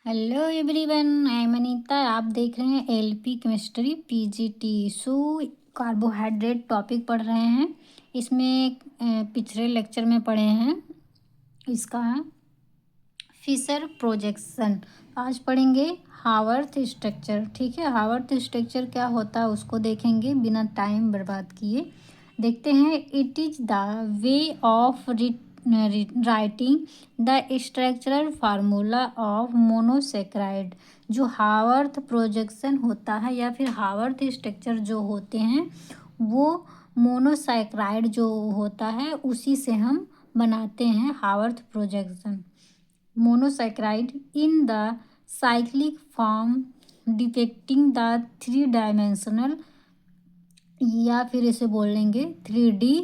Hello everyone, I am Anita. आप देख रहे हैं LP chemistry PGT. Carbohydrate topic पढ़ रहे हैं। इसमें पिछले लेक्चर में पढ़े हैं, इसका है फिशर प्रोजेक्शन। आज पढ़ेंगे हावर्थ स्ट्रक्चर। ठीक है, हावर्थ स्ट्रक्चर क्या होता है उसको देखेंगे बिना टाइम बर्बाद किए। देखते हैं। It is the way of writing the structural formula of monosaccharide. जो हावर्थ प्रोजेक्शन होता है या फिर हावर्थ स्ट्रक्चर जो होते हैं वो मोनोसेक्राइड जो होता है उसी से हम बनाते हैं Haworth projection. Monosaccharide in the cyclic form depicting the three dimensional, या फिर इसे बोलेंगे 3D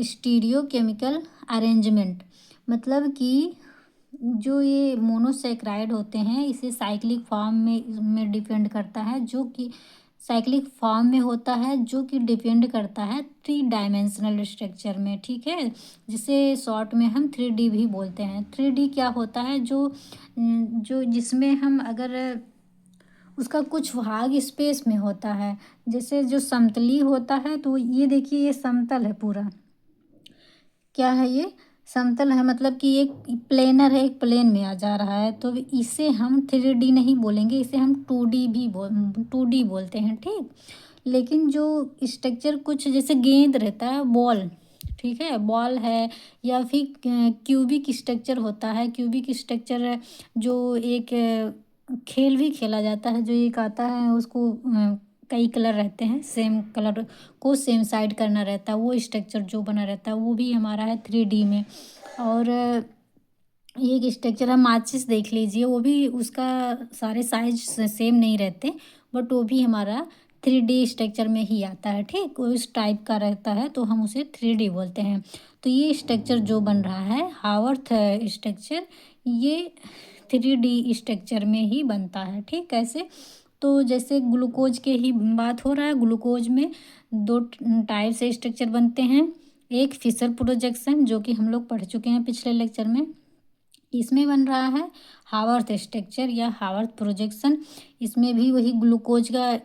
स्टीरियो केमिकल अरेंजमेंट। मतलब कि जो ये मोनोसेक्राइड होते हैं इसे साइक्लिक फॉर्म में डिपेंड करता है, जो कि साइक्लिक फॉर्म में होता है, जो कि डिपेंड करता है 3 डायमेंशनल स्ट्रक्चर में। ठीक है, जिसे शॉर्ट में हम 3D भी बोलते हैं। 3D क्या होता है? जो जो जिसमें हम अगर उसका कुछ भाग स्पेस में होता है, जैसे जो समतली होता है, तो ये देखिए ये समतल है पूरा। क्या है ये? समतल है, मतलब कि एक प्लेनर है, एक प्लेन में आ जा रहा है, तो इसे हम 3D नहीं बोलेंगे, इसे हम 2D बोलते हैं। ठीक, लेकिन जो स्ट्रक्चर कुछ जैसे गेंद रहता है, बॉल, ठीक है, बॉल है, या फिर क्यूबिक स्ट्रक्चर होता है। क्यूबिक स्ट्रक्चर जो एक खेल भी खेला जाता है, जो एक आता है उसको कई कलर रहते हैं, सेम कलर को सेम साइड करना रहता है, वो स्ट्रक्चर जो बना रहता है वो भी हमारा है 3D में। और एक स्ट्रक्चर है माचिस, देख लीजिए, वो भी उसका सारे साइज सेम नहीं रहते, बट वो भी हमारा 3D स्ट्रक्चर में ही आता है। ठीक, वो इस टाइप का रहता है तो हम उसे 3D बोलते हैं। तो ये स्ट्रक्चर जो बन रहा है हावर्थ स्ट्रक्चर, ये 3D स्ट्रक्चर में ही बनता है। ठीक, कैसे? तो जैसे ग्लूकोज के ही बात हो रहा है, ग्लूकोज में 2 टाइप से स्ट्रक्चर बनते हैं। एक फिशर प्रोजेक्शन, जो कि हम लोग पढ़ चुके हैं पिछले लेक्चर में, इसमें बन रहा है हावर्थ स्ट्रक्चर या हावर्थ प्रोजेक्शन। इसमें भी वही ग्लूकोज का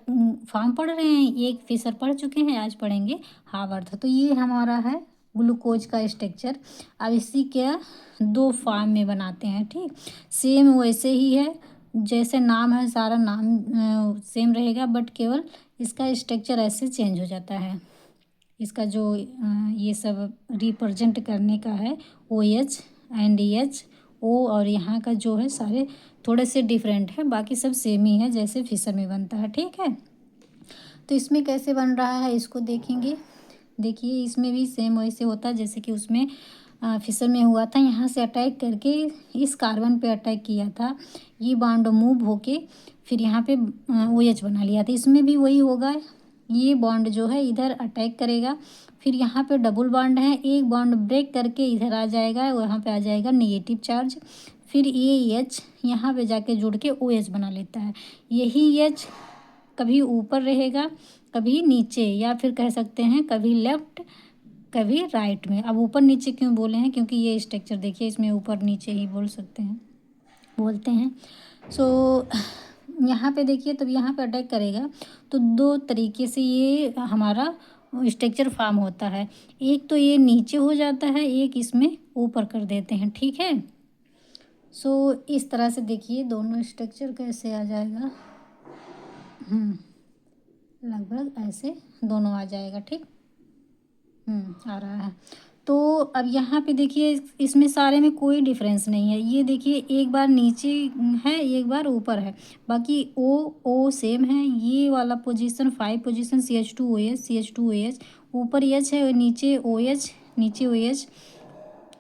फॉर्म पढ़ रहे हैं, एक फिशर पढ़ चुके हैं, आज पढ़ेंगे हावर्थ। तो ये हमारा है ग्लूकोज का स्ट्रक्चर। अब इसी के 2 फॉर्म में बनाते हैं। ठीक, सेम वैसे ही है जैसे नाम है, सारा नाम सेम रहेगा, बट केवल इसका स्ट्रक्चर ऐसे चेंज हो जाता है। इसका जो ये सब रिप्रेजेंट करने का है, OH एंड EH, O, और यहाँ का जो है सारे थोड़े से डिफरेंट है, बाकी सब सेम ही है जैसे फिशर में बनता है। ठीक है, तो इसमें कैसे बन रहा है इसको देखेंगे। देखिए इसमें भी सेम वैसे होता है जैसे कि उसमें फिशर में हुआ था। यहाँ से अटैक करके इस कार्बन पे अटैक किया था, ये बॉन्ड मूव होके फिर यहाँ पे OH बना लिया था। इसमें भी वही होगा, ये बॉन्ड जो है इधर अटैक करेगा, फिर यहाँ पे डबल बॉन्ड है, एक बॉन्ड ब्रेक करके इधर आ जाएगा, वहाँ पे आ जाएगा नेगेटिव चार्ज, फिर ये H यहाँ पे जाके जुड़ के OH बना लेता है। यही H कभी ऊपर रहेगा, कभी नीचे, या फिर कह सकते हैं कभी लेफ्ट कभी राइट में। अब ऊपर नीचे क्यों बोले हैं? क्योंकि ये स्ट्रक्चर देखिए इसमें ऊपर नीचे ही बोलते हैं। सो यहाँ पे देखिए, तब यहाँ पे अटैक करेगा तो 2 तरीके से ये हमारा स्ट्रक्चर फॉर्म होता है। एक तो ये नीचे हो जाता है, एक इसमें ऊपर कर देते हैं। ठीक है, सो इस तरह से देखिए दोनों स्ट्रक्चर कैसे आ जाएगा, लगभग ऐसे दोनों आ जाएगा। ठीक, आ रहा है। तो अब यहाँ पे देखिए इसमें सारे में कोई डिफरेंस नहीं है। ये देखिए एक बार नीचे है, एक बार ऊपर है, बाकी ओ सेम है। ये वाला पोजीशन 5 पोजीशन CH2OH ऊपर H है और नीचे OH, नीचे OH।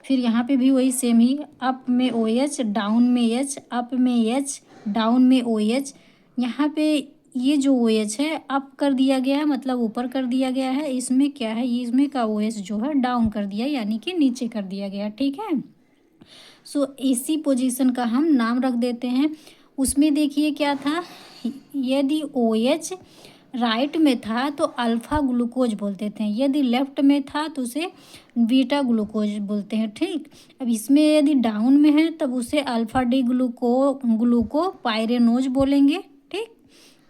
फिर यहाँ पे भी वही सेम ही, अप में OH, डाउन में H, अप में H, डाउन में OH। यहाँ पे ये जो OH है अप कर दिया गया है, मतलब ऊपर कर दिया गया है। इसमें क्या है, ये इसमें का OH जो है डाउन कर दिया, यानी कि नीचे कर दिया गया। ठीक है, सो इसी पोजीशन का हम नाम रख देते हैं। उसमें देखिए क्या था, यदि OH राइट में था तो अल्फ़ा ग्लूकोज बोलते थे, यदि लेफ्ट में था तो उसे बीटा ग्लूकोज बोलते हैं। ठीक, अब इसमें यदि डाउन में है तब उसे अल्फ़ा डी ग्लूकोपाइरेनोज बोलेंगे। ठीक,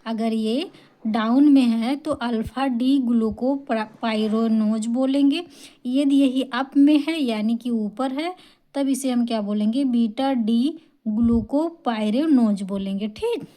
अगर ये डाउन में है तो अल्फ़ा डी ग्लूकोपाइरेनोज बोलेंगे। यदि यही अप में है यानी कि ऊपर है तब इसे हम क्या बोलेंगे, बीटा डी ग्लूकोपाइरेनोज बोलेंगे। ठीक,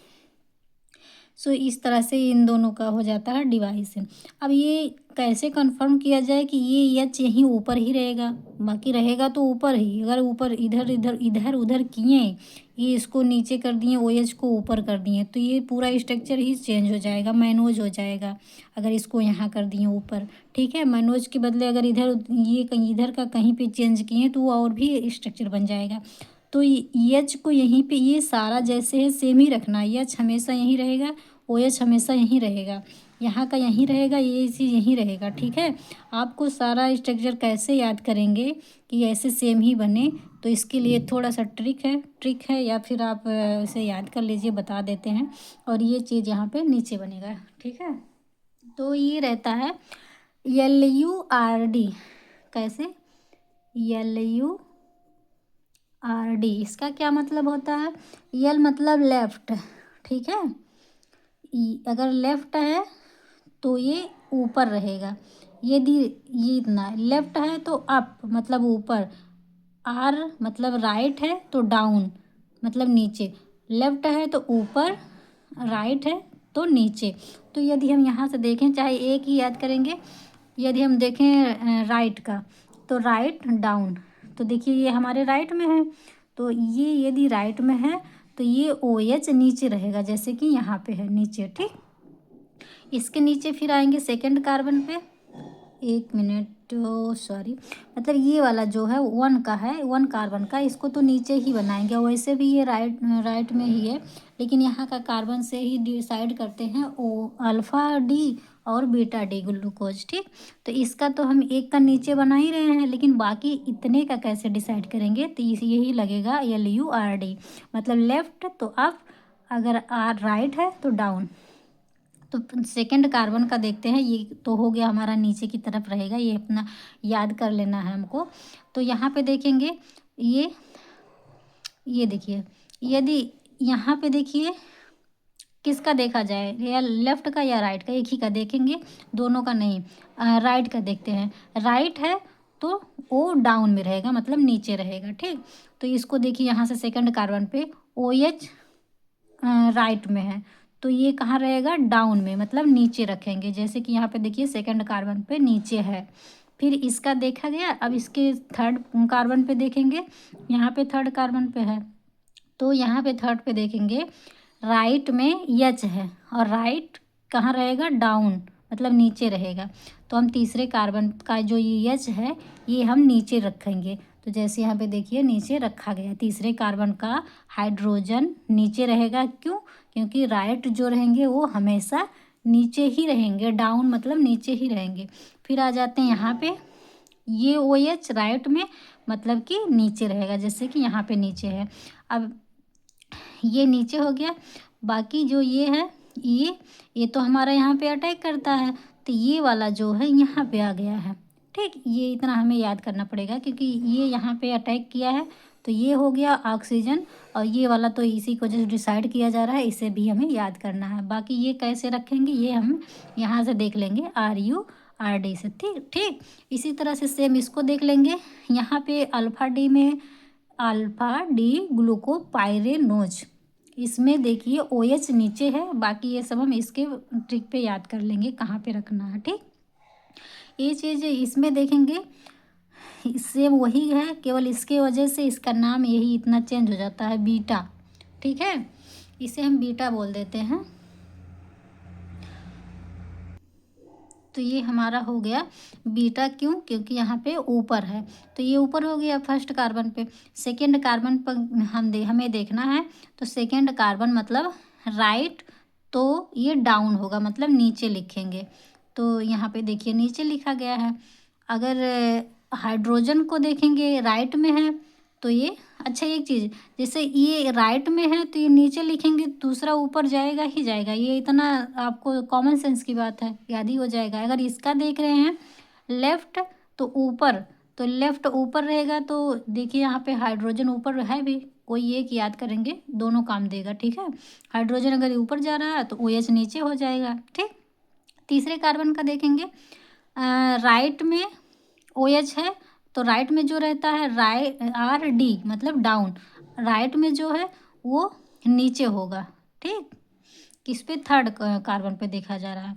सो इस तरह से इन दोनों का हो जाता है डिवाइस। अब ये कैसे कंफर्म किया जाए कि ये एच यहीं ऊपर ही रहेगा, बाकी रहेगा तो ऊपर ही। अगर ऊपर इधर इधर इधर उधर किए, ये इसको नीचे कर दिए, ओ एच को ऊपर कर दिए, तो ये पूरा स्ट्रक्चर ही चेंज हो जाएगा, मैनोज हो जाएगा। अगर इसको यहाँ कर दिए ऊपर, ठीक है, मैनोज के बदले अगर इधर ये कहीं इधर का कहीं पे चेंज किए तो वो और भी स्ट्रक्चर बन जाएगा। तो एच को यहीं पे ये सारा जैसे है सेम ही रखना, एच हमेशा यहीं रहेगा, ओ एच हमेशा यहीं रहेगा, यहाँ का यहीं रहेगा, ये चीज़ यहीं रहेगा। ठीक है, आपको सारा स्ट्रक्चर कैसे याद करेंगे कि ऐसे सेम ही बने, तो इसके लिए थोड़ा सा ट्रिक है या फिर आप इसे याद कर लीजिए, बता देते हैं। और ये चीज़ यहाँ पे नीचे बनेगा। ठीक है, तो ये रहता है LURD। कैसे, LURD, इसका क्या मतलब होता है, यल मतलब लेफ्ट। ठीक है, अगर लेफ्ट है तो ये ऊपर रहेगा, यदि ये इतना लेफ्ट है तो अप मतलब ऊपर, आर मतलब राइट है तो डाउन मतलब नीचे, लेफ्ट है तो ऊपर, राइट है तो नीचे। तो यदि हम यहाँ से देखें, चाहे एक ही याद करेंगे, यदि हम देखें राइट का तो राइट डाउन, तो देखिए ये हमारे राइट में है, तो ये यदि राइट में है तो ये ओ एच नीचे रहेगा, जैसे कि यहाँ पे है नीचे। ठीक, इसके नीचे फिर आएंगे सेकंड कार्बन पे, एक मिनट, सॉरी, मतलब ये वाला जो है 1 का है, 1 कार्बन का, इसको तो नीचे ही बनाएंगे। वैसे भी ये राइट में ही है, लेकिन यहाँ का कार्बन से ही डिसाइड करते हैं ओ अल्फ़ा डी और बीटा डी ग्लूकोज। ठीक, तो इसका तो हम एक का नीचे बना ही रहे हैं, लेकिन बाकी इतने का कैसे डिसाइड करेंगे, तो यही लगेगा LURD, मतलब लेफ्ट तो अप, अगर आर राइट है तो डाउन। तो सेकंड कार्बन का देखते हैं, ये तो हो गया हमारा नीचे की तरफ रहेगा, ये अपना याद कर लेना है हमको। तो यहाँ पे देखेंगे, ये देखिए, यदि यहाँ पे देखिए किसका देखा जाए, या लेफ्ट का या राइट का, एक ही का देखेंगे, दोनों का नहीं, राइट का देखते हैं। राइट है तो ओ डाउन में रहेगा, मतलब नीचे रहेगा। ठीक, तो इसको देखिए यहाँ से सेकंड कार्बन पे ओ एच राइट में है, तो ये कहाँ रहेगा, डाउन में, मतलब नीचे रखेंगे, जैसे कि यहाँ पे देखिए सेकंड कार्बन पे नीचे है। फिर इसका देखा गया, अब इसके थर्ड कार्बन पे देखेंगे, यहाँ पे थर्ड कार्बन पे है, तो यहाँ पे थर्ड पे देखेंगे राइट में एच है, और राइट कहाँ रहेगा, डाउन मतलब नीचे रहेगा। तो हम तीसरे कार्बन का जो ये एच है ये हम नीचे रखेंगे, तो जैसे यहाँ पे देखिए नीचे रखा गया, तीसरे कार्बन का हाइड्रोजन नीचे रहेगा। क्यों, क्योंकि राइट जो रहेंगे वो हमेशा नीचे ही रहेंगे, डाउन मतलब नीचे ही रहेंगे। फिर आ जाते हैं यहाँ पे, ये ओ एच राइट में मतलब कि नीचे रहेगा, जैसे कि यहाँ पे नीचे है। अब ये नीचे हो गया, बाकी जो ये है, ये तो हमारा यहाँ पे अटैक करता है, तो ये वाला जो है यहाँ पे आ गया है। ठीक, ये इतना हमें याद करना पड़ेगा, क्योंकि ये यहाँ पे अटैक किया है, तो ये हो गया ऑक्सीजन, और ये वाला तो इसी को जो डिसाइड किया जा रहा है, इसे भी हमें याद करना है। बाकी ये कैसे रखेंगे ये हम यहाँ से देख लेंगे, RURD से। ठीक ठीक, इसी तरह से सेम इसको देख लेंगे, यहाँ पे अल्फ़ा डी ग्लूकोपाइरेनोज, इसमें देखिए ओ एच नीचे है, बाकी ये सब हम इसके ट्रिक पे याद कर लेंगे कहाँ पे रखना है। ठीक, ये चीज़ इसमें देखेंगे सेम वही है, केवल इसके वजह से इसका नाम यही इतना चेंज हो जाता है, बीटा। ठीक है, इसे हम बीटा बोल देते हैं। तो ये हमारा हो गया बीटा, क्यों, क्योंकि यहाँ पे ऊपर है, तो ये ऊपर हो गया फर्स्ट कार्बन पे। सेकंड कार्बन पर हमें देखना है, तो सेकंड कार्बन मतलब राइट, तो ये डाउन होगा, मतलब नीचे लिखेंगे, तो यहाँ पे देखिए नीचे लिखा गया है। अगर हाइड्रोजन को देखेंगे राइट में है तो ये अच्छा एक चीज़, जैसे ये राइट में है तो ये नीचे लिखेंगे, दूसरा ऊपर जाएगा ही जाएगा, ये इतना आपको कॉमन सेंस की बात है, याद ही हो जाएगा। अगर इसका देख रहे हैं लेफ्ट तो ऊपर, तो लेफ्ट ऊपर रहेगा, तो देखिए यहाँ पे हाइड्रोजन ऊपर है भी, कोई एक याद करेंगे दोनों काम देगा, ठीक है। हाइड्रोजन अगर ऊपर जा रहा है तो OH नीचे हो जाएगा, ठीक। तीसरे कार्बन का देखेंगे, राइट में OH है तो राइट में जो रहता है RD मतलब डाउन, राइट में जो है वो नीचे होगा, ठीक। किस पे, थर्ड कार्बन पे देखा जा रहा है।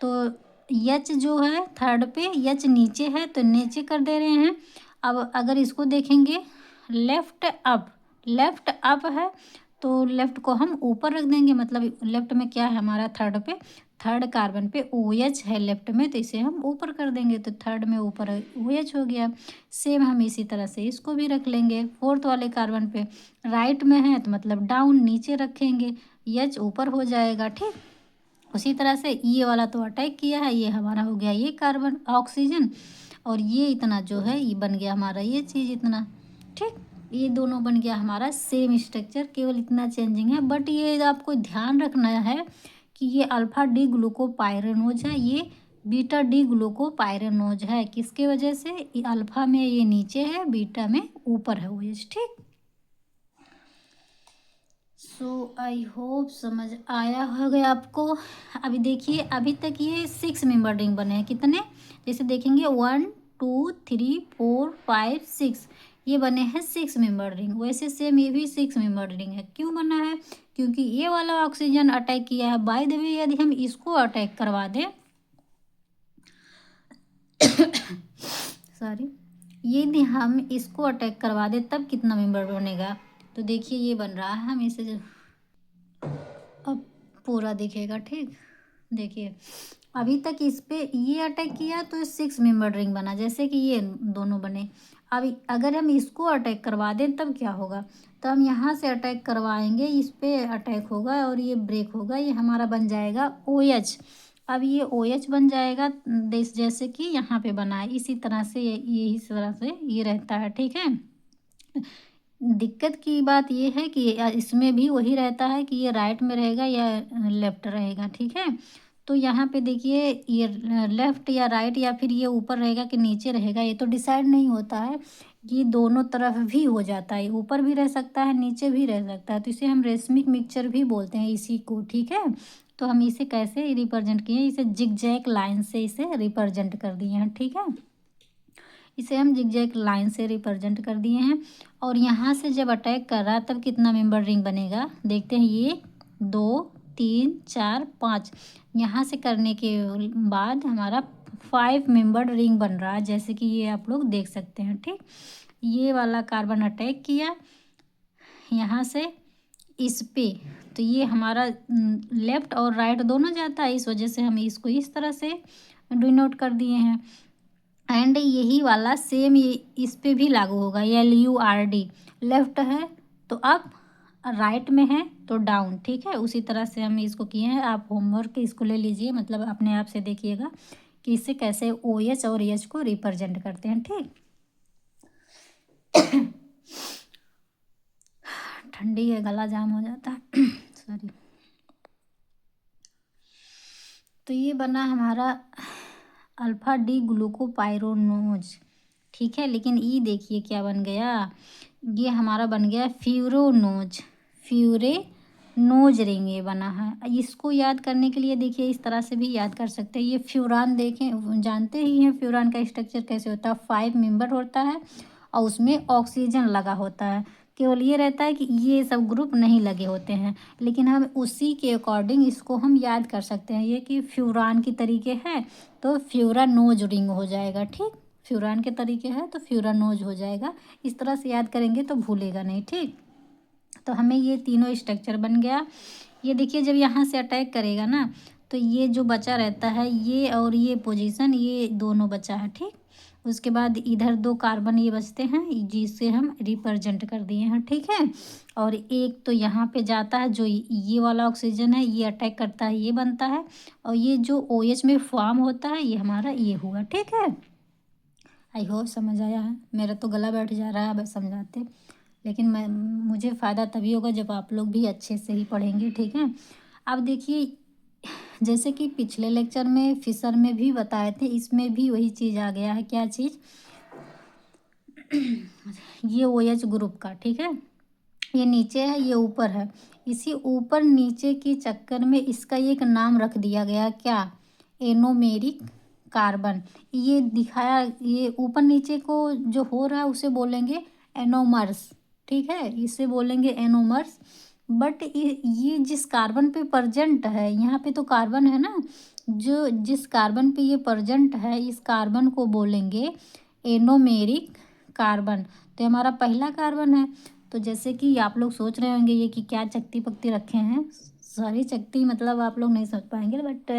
तो H जो है थर्ड पे, H नीचे है तो नीचे कर दे रहे हैं। अब अगर इसको देखेंगे लेफ्ट अप है तो लेफ्ट को हम ऊपर रख देंगे, मतलब लेफ्ट में क्या है हमारा, थर्ड कार्बन पे OH है लेफ्ट में, तो इसे हम ऊपर कर देंगे, तो थर्ड में ऊपर OH हो गया। सेम हम इसी तरह से इसको भी रख लेंगे। फोर्थ वाले कार्बन पे राइट में है तो मतलब डाउन नीचे रखेंगे, H ऊपर हो जाएगा, ठीक। उसी तरह से ये वाला तो अटैक किया है, ये हमारा हो गया ये कार्बन ऑक्सीजन, और ये इतना जो है ये बन गया हमारा ये चीज़ इतना, ठीक। ये दोनों बन गया हमारा सेम स्ट्रक्चर, केवल इतना चेंजिंग है। बट ये आपको ध्यान रखना है कि ये अल्फा डी ग्लूकोपाइरेनोज है, ये बीटा डी ग्लूकोपाइरेनोज है। किसके वजह से, अल्फा में ये नीचे है, बीटा में ऊपर है OH, ठीक। सो आई होप समझ आया होगा आपको। अभी देखिए अभी तक ये 6 मेंबर रिंग बने हैं, कितने, जैसे देखेंगे 1 2 3 4 5 6, ये बने हैं 6 मेंबर रिंग। वैसे सेम ये भी 6 मेंबर रिंग है। क्यों बना है, क्योंकि ये वाला ऑक्सीजन अटैक किया है। बाय द वे यदि हम इसको अटैक करवा दें सॉरी, यदि हम इसको अटैक करवा दें तब कितना मेंबर बनेगा, तो देखिए ये बन रहा है, हम इसे अब पूरा दिखेगा, ठीक। देखिए अभी तक इस पे ये अटैक किया तो 6 मेंबर रिंग बना, जैसे कि ये दोनों बने। अब अगर हम इसको अटैक करवा दें तब क्या होगा, तो हम यहाँ से अटैक करवाएंगे, इस पे अटैक होगा और ये ब्रेक होगा, ये हमारा बन जाएगा OH। अब ये OH बन जाएगा जैसे कि यहाँ पे बना है, इसी तरह से ये इस तरह से ये रहता है, ठीक है। दिक्कत की बात ये है कि इसमें भी वही रहता है कि ये राइट में रहेगा या लेफ्ट रहेगा, ठीक है। तो यहाँ पे देखिए ये लेफ्ट या राइट या फिर ये ऊपर रहेगा कि नीचे रहेगा, ये तो डिसाइड नहीं होता है। ये दोनों तरफ भी हो जाता है, ऊपर भी रह सकता है नीचे भी रह सकता है, तो इसे हम रेशमिक मिक्सचर भी बोलते हैं इसी को, ठीक है। तो हम इसे कैसे रिप्रेजेंट किए, इसे जिगजैग लाइन से इसे रिप्रेजेंट कर दिए हैं, ठीक है। इसे हम जिगजैग लाइन से रिप्रेजेंट कर दिए हैं। और यहाँ से जब अटैक कर रहा तब कितना मेंबर रिंग बनेगा, देखते हैं। ये 2 3 4 5, यहाँ से करने के बाद हमारा 5 मेंबर रिंग बन रहा है, जैसे कि ये आप लोग देख सकते हैं, ठीक। ये वाला कार्बन अटैक किया यहाँ से इस पे, तो ये हमारा लेफ्ट और राइट दोनों जाता है, इस वजह से हम इसको इस तरह से डिनोट कर दिए हैं। एंड यही वाला सेम ये इस पे भी लागू होगा, LURD, लेफ्ट है तो अप, राइट में है तो डाउन, ठीक है। उसी तरह से हम इसको किए हैं, आप होमवर्क इसको ले लीजिए, मतलब अपने आप से देखिएगा कि इससे कैसे OH और H को रिप्रेजेंट करते हैं, ठीक। ठंडी है, गला जाम हो जाता है सॉरी। तो ये बना हमारा अल्फा डी ग्लूकोपाइरोनोज, ठीक है। लेकिन ये देखिए क्या बन गया, ये हमारा बन गया फ्यूरेनोज रिंग, ये बना है। इसको याद करने के लिए देखिए इस तरह से भी याद कर सकते हैं। ये फ्यूरान देखें, जानते ही हैं फ्यूरान का स्ट्रक्चर कैसे होता है, 5 मेंबर होता है और उसमें ऑक्सीजन लगा होता है। केवल ये रहता है कि ये सब ग्रुप नहीं लगे होते हैं, लेकिन हम उसी के अकॉर्डिंग इसको हम याद कर सकते हैं। ये कि फ्यूरान की तरीके है तो फ्यूरानोज रिंग हो जाएगा, ठीक। फ्यूरान के तरीके है तो फ्यूरानोज हो जाएगा। इस तरह से याद करेंगे तो भूलेगा नहीं, ठीक। तो हमें ये तीनों स्ट्रक्चर बन गया। ये देखिए जब यहाँ से अटैक करेगा ना तो ये जो बचा रहता है ये और ये पोजीशन, ये दोनों बचा है, ठीक। उसके बाद इधर 2 कार्बन ये बचते हैं जिसे हम रिप्रेजेंट कर दिए हैं, ठीक है। और एक तो यहाँ पे जाता है, जो ये वाला ऑक्सीजन है ये अटैक करता है, ये बनता है। और ये जो OH में फॉर्म होता है ये हमारा ये हुआ, ठीक है। आई होप समझ आया है, मेरा तो गला बैठ जा रहा है बस समझाते। लेकिन मुझे फ़ायदा तभी होगा जब आप लोग भी अच्छे से ही पढ़ेंगे, ठीक है। अब देखिए, जैसे कि पिछले लेक्चर में फिशर में भी बताए थे, इसमें भी वही चीज़ आ गया है। क्या चीज़? ये OH ग्रुप का, ठीक है। ये नीचे है, ये ऊपर है। इसी ऊपर नीचे के चक्कर में इसका एक नाम रख दिया गया, क्या? Anomeric carbon. ये दिखाया, ये ऊपर नीचे को जो हो रहा है उसे बोलेंगे एनोमर्स, ठीक है, इसे बोलेंगे एनोमर्स। बट ये जिस कार्बन पे प्रेजेंट है, यहाँ पे तो कार्बन है ना, जो जिस कार्बन पे ये प्रेजेंट है, इस कार्बन को बोलेंगे एनोमेरिक कार्बन। तो ये हमारा पहला कार्बन है। तो जैसे कि आप लोग सोच रहे होंगे ये कि क्या चकती पकती रखे हैं, सॉरी, चकती मतलब आप लोग नहीं समझ पाएंगे, बट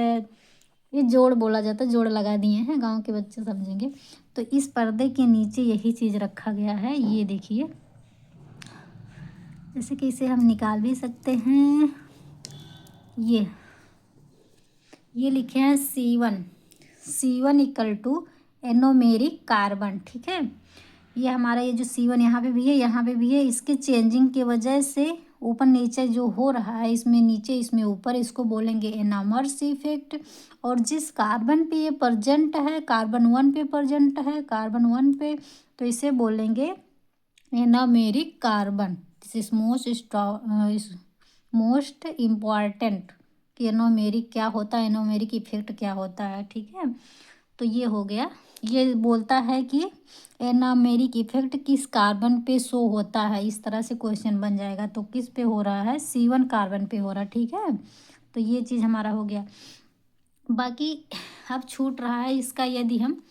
ये जोड़ बोला जाता है, जोड़ लगा दिए हैं, गांव के बच्चे समझेंगे। तो इस पर्दे के नीचे यही चीज़ रखा गया है, ये देखिए। जैसे कि इसे हम निकाल भी सकते हैं। ये लिखे हैं C1 equal to anomeric carbon, ठीक है। ये हमारा ये जो C1 यहाँ पे भी है, यहाँ पे भी है, इसके चेंजिंग की वजह से ऊपर नीचे जो हो रहा है, इसमें नीचे इसमें ऊपर, इसको बोलेंगे एनोमर्स इफेक्ट। और जिस कार्बन पे ये प्रेजेंट है, कार्बन 1 पे प्रेजेंट है, कार्बन 1 पे, तो इसे बोलेंगे anomeric carbon. This is most important कि एनोमेरिक क्या होता है, एनोमेरिक इफेक्ट क्या होता है, ठीक है। तो ये हो गया। ये बोलता है कि एनोमेरिक इफेक्ट किस कार्बन पे शो होता है, इस तरह से क्वेश्चन बन जाएगा। तो किस पे हो रहा है? C1 कार्बन पे हो रहा है, ठीक है। तो ये चीज़ हमारा हो गया। बाकी अब छूट रहा है इसका, यदि हम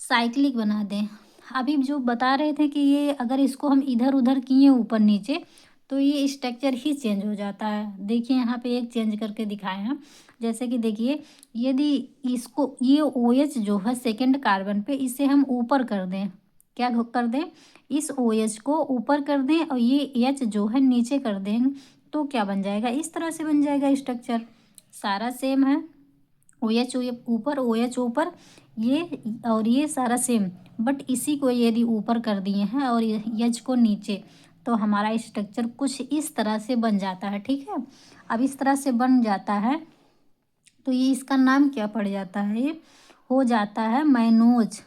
साइक्लिक बना दें। अभी जो बता रहे थे कि ये अगर इसको हम इधर उधर किए ऊपर नीचे, तो ये स्ट्रक्चर ही चेंज हो जाता है। देखिए यहाँ पे एक चेंज करके दिखाए हैं। जैसे कि देखिए, यदि इसको, ये OH जो है सेकंड कार्बन पे, इसे हम ऊपर कर दें, क्या कर दें? इस OH को ऊपर कर दें और ये H जो है नीचे कर दें, तो क्या बन जाएगा? इस तरह से बन जाएगा स्ट्रक्चर। सारा सेम है, OH ऊपर, OH ऊपर, ये और ये सारा सेम। बट इसी को यदि ऊपर कर दिए हैं और H को नीचे, तो हमारा स्ट्रक्चर कुछ इस तरह से बन जाता है, ठीक है। अब इस तरह से बन जाता है तो ये इसका नाम क्या पड़ जाता है? ये हो जाता है मैनोज।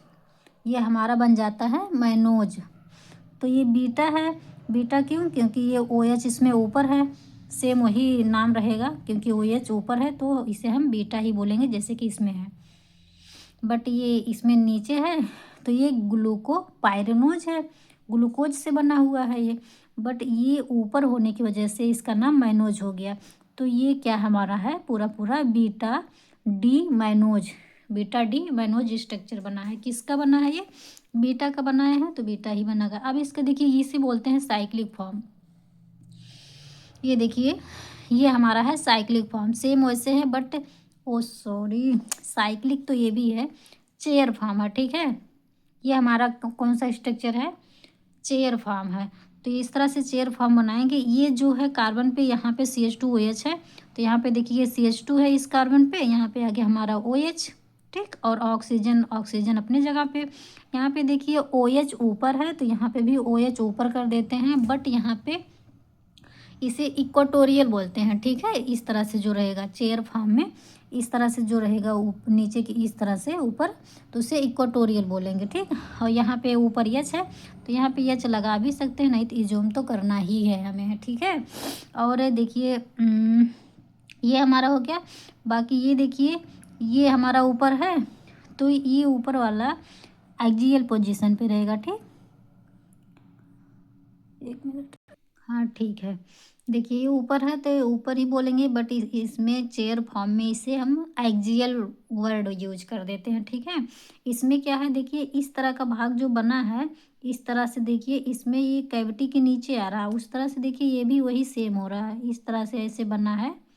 ये हमारा बन जाता है मैनोज। तो ये बीटा है। बीटा क्यों? क्योंकि ये OH इसमें ऊपर है, सेम वही नाम रहेगा, क्योंकि OH ऊपर है तो इसे हम बीटा ही बोलेंगे, जैसे कि इसमें है। बट ये इसमें नीचे है तो ये ग्लूकोपाइरेनोज है, ग्लूकोज से बना हुआ है ये। बट ये ऊपर होने की वजह से इसका नाम मैनोज हो गया। तो ये क्या हमारा है? पूरा पूरा beta D mannose, beta D mannose structure बना है। किसका बना है? ये बीटा का बनाया है, तो बीटा ही बनेगा। अब इसका देखिए, इसे बोलते हैं साइक्लिक फॉर्म। ये देखिए, ये हमारा है साइक्लिक फॉर्म, सेम वैसे है, बट ओ सॉरी, साइक्लिक तो ये भी है, चेयर फॉर्म है, ठीक है। ये हमारा कौन सा स्ट्रक्चर है? चेयर फॉर्म है। तो इस तरह से चेयर फॉर्म बनाएंगे। ये जो है कार्बन पे, यहाँ पे CH2OH है, तो यहाँ पे देखिए CH2 है इस कार्बन पे, यहाँ पे आ गया हमारा OH, ठीक। और ऑक्सीजन, ऑक्सीजन अपने जगह पे। यहाँ पे देखिए OH ऊपर है, तो यहाँ पे भी OH ऊपर कर देते हैं, बट यहाँ पे इसे इक्वाटोरियल बोलते हैं, ठीक है। इस तरह से जो रहेगा चेयर फॉर्म में, इस तरह से जो रहेगा नीचे की इस तरह से ऊपर, तो उसे इक्वाटोरियल बोलेंगे, ठीक। और यहाँ पे ऊपर H है, तो यहाँ पे H लगा भी सकते हैं, नहीं तो इजोम तो करना ही है हमें, ठीक है। और देखिए ये हमारा हो गया। बाकी ये देखिए, ये हमारा ऊपर है, तो ये ऊपर वाला एक्सियल पोजीशन पे रहेगा, ठीक। एक मिनट, हाँ ठीक है। देखिए ये ऊपर है तो ऊपर ही बोलेंगे, बट इसमें चेयर फॉर्म में इसे हम एक्सियल वर्ड यूज कर देते हैं, ठीक है। इसमें क्या है? देखिए इस तरह का भाग जो बना है, इस तरह से देखिए, इसमें ये कैविटी के नीचे आ रहा है, उस तरह से देखिए ये भी वही सेम हो रहा है, इस तरह से ऐसे बना है,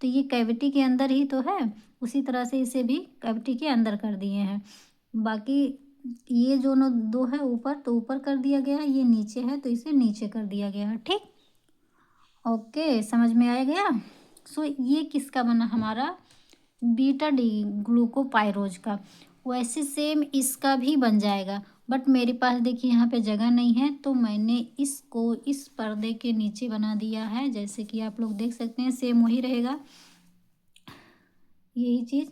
तो ये कैविटी के अंदर ही तो है, उसी तरह से इसे भी कैविटी के अंदर कर दिए हैं। बाकी ये जो दो है ऊपर, तो ऊपर कर दिया गया है, ये नीचे है तो इसे नीचे कर दिया गया है, ठीक। ओके, समझ में आ गया। सो ये किसका बना? हमारा बीटा डी ग्लूकोपाइरोज का। वैसे सेम इसका भी बन जाएगा, बट मेरे पास देखिए यहाँ पे जगह नहीं है, तो मैंने इसको इस पर्दे के नीचे बना दिया है। जैसे कि आप लोग देख सकते हैं, सेम वही रहेगा यही चीज़।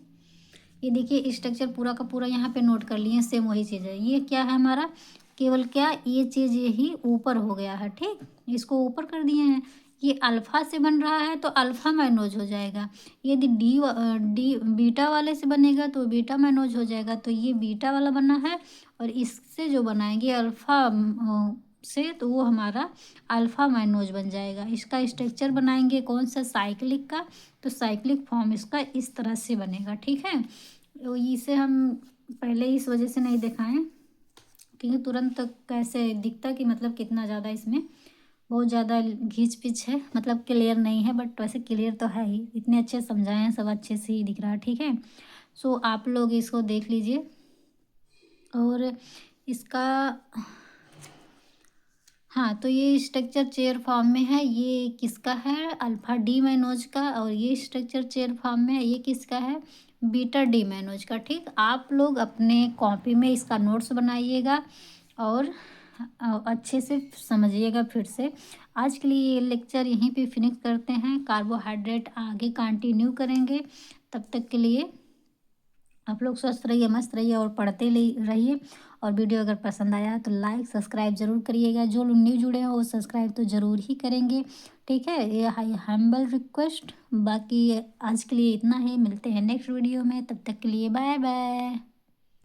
ये देखिए स्ट्रक्चर पूरा का पूरा यहाँ पे नोट कर लिए, सेम वही चीज़ है। ये क्या है हमारा, केवल क्या ये चीज़ यही ऊपर हो गया है, ठीक, इसको ऊपर कर दिए हैं। ये अल्फ़ा से बन रहा है तो अल्फ़ा माइनोज हो जाएगा। यदि डी बीटा वाले से बनेगा तो बीटा माइनोज हो जाएगा। तो ये बीटा वाला बना है, और इससे जो बनाएंगे अल्फ़ा से, तो वो हमारा अल्फ़ा माइनोज बन जाएगा। इसका स्ट्रक्चर बनाएंगे कौन सा, साइक्लिक का, तो साइक्लिक फॉर्म इसका इस तरह से बनेगा, ठीक है। तो इसे हम पहले इस वजह से नहीं दिखाएं क्योंकि तुरंत कैसे दिखता कि मतलब कितना ज़्यादा इसमें बहुत ज़्यादा घींच पिच है, मतलब क्लियर नहीं है। बट वैसे क्लियर तो है ही, इतने अच्छे समझाए हैं, सब अच्छे से ही दिख रहा है, ठीक है। सो आप लोग इसको देख लीजिए। और इसका, हाँ, तो ये स्ट्रक्चर चेयर फॉर्म में है। ये किसका है, अल्फा डी मैनोज का। और ये स्ट्रक्चर चेयर फॉर्म में है, ये किसका है, बीटा डी मैनोज का, ठीक। आप लोग अपने कॉपी में इसका नोट्स बनाइएगा और अच्छे से समझिएगा फिर से। आज के लिए ये लेक्चर यहीं पे फिनिश करते हैं, कार्बोहाइड्रेट आगे कंटिन्यू करेंगे। तब तक के लिए आप लोग स्वस्थ रहिए, मस्त रहिए और पढ़ते रहिए। और वीडियो अगर पसंद आया तो लाइक सब्सक्राइब ज़रूर करिएगा। जो लोग न्यू जुड़े हैं वो सब्सक्राइब तो ज़रूर ही करेंगे, ठीक है। ये हाई हम्बल रिक्वेस्ट। बाकी आज के लिए इतना ही, मिलते हैं नेक्स्ट वीडियो में, तब तक के लिए बाय बाय।